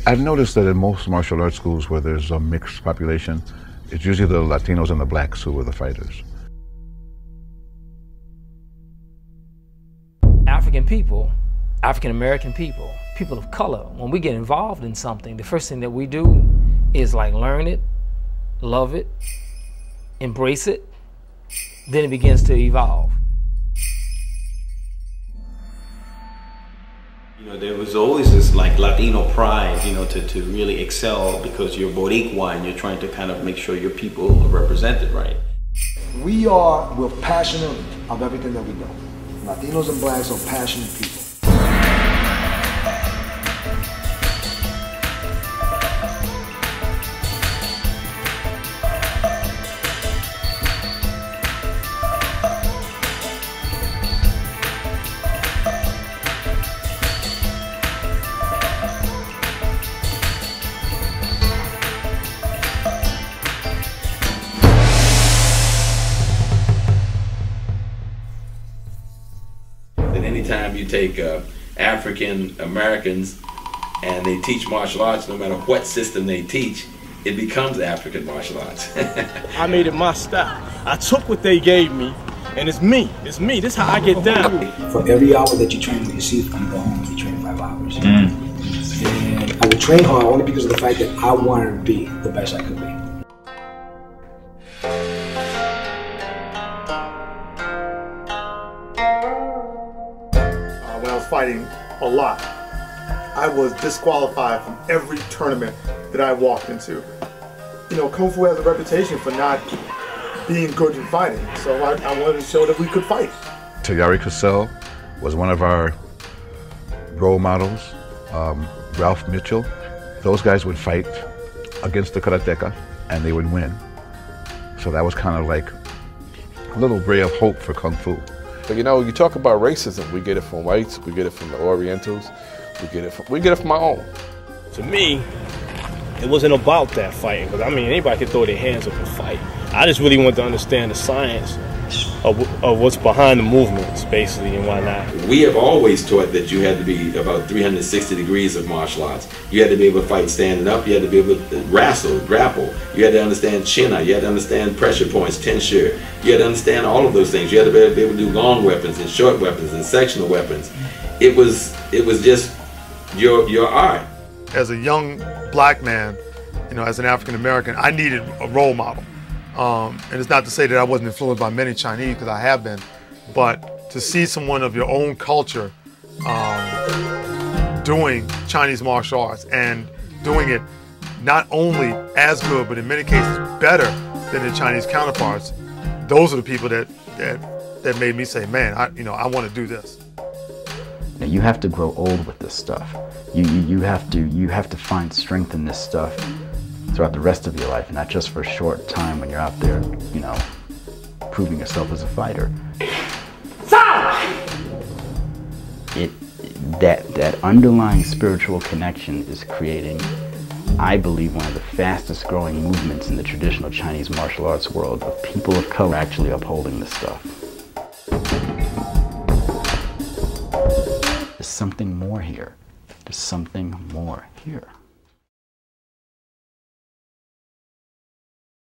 I've noticed that in most martial arts schools where there's a mixed population, it's usually the Latinos and the blacks who are the fighters. African people, African-American people, people of color, when we get involved in something, the first thing that we do is like learn it, love it, embrace it, then it begins to evolve. You know, there was always this like Latino pride, you know, to really excel because you're Boricua and you're trying to kind of make sure your people are represented right. We're passionate of everything that we do. Latinos and blacks are passionate people. Anytime you take African Americans and they teach martial arts, no matter what system they teach, it becomes African martial arts. I made it my style. I took what they gave me, and it's me. It's me. This is how I get down. For every hour that you train with yourself, you go home and you train 5 hours. And I would train hard only because of the fact that I wanted to be the best I could be. When I was fighting a lot, I was disqualified from every tournament that I walked into. You know, Kung Fu has a reputation for not being good in fighting, so I wanted to show that we could fight. Tayari Cassell was one of our role models. Ralph Mitchell, those guys would fight against the karateka and they would win. So that was kind of like a little ray of hope for Kung Fu. But you know, you talk about racism, we get it from whites, we get it from the Orientals, we get it from our own. To me, it wasn't about that fighting, because I mean, anybody can throw their hands up and fight. I just really wanted to understand the science of what's behind the movements, basically, and whatnot. We have always taught that you had to be about 360 degrees of martial arts. You had to be able to fight standing up, you had to be able to wrestle, grapple, you had to understand china, you had to understand pressure points, tensure, you had to understand all of those things. You had to be able to do long weapons and short weapons and sectional weapons. It was just your art. As a young black man, you know, as an African American, I needed a role model. And it's not to say that I wasn't influenced by many Chinese, because I have been, but to see someone of your own culture doing Chinese martial arts and doing it not only as good, but in many cases better than the Chinese counterparts, those are the people that made me say, man, I want to do this. Now, you have to grow old with this stuff. You have to find strength in this stuff throughout the rest of your life, not just for a short time when you're out there, you know, proving yourself as a fighter. That underlying spiritual connection is creating, I believe, one of the fastest growing movements in the traditional Chinese martial arts world of people of color actually upholding this stuff. There's something more here. There's something more here.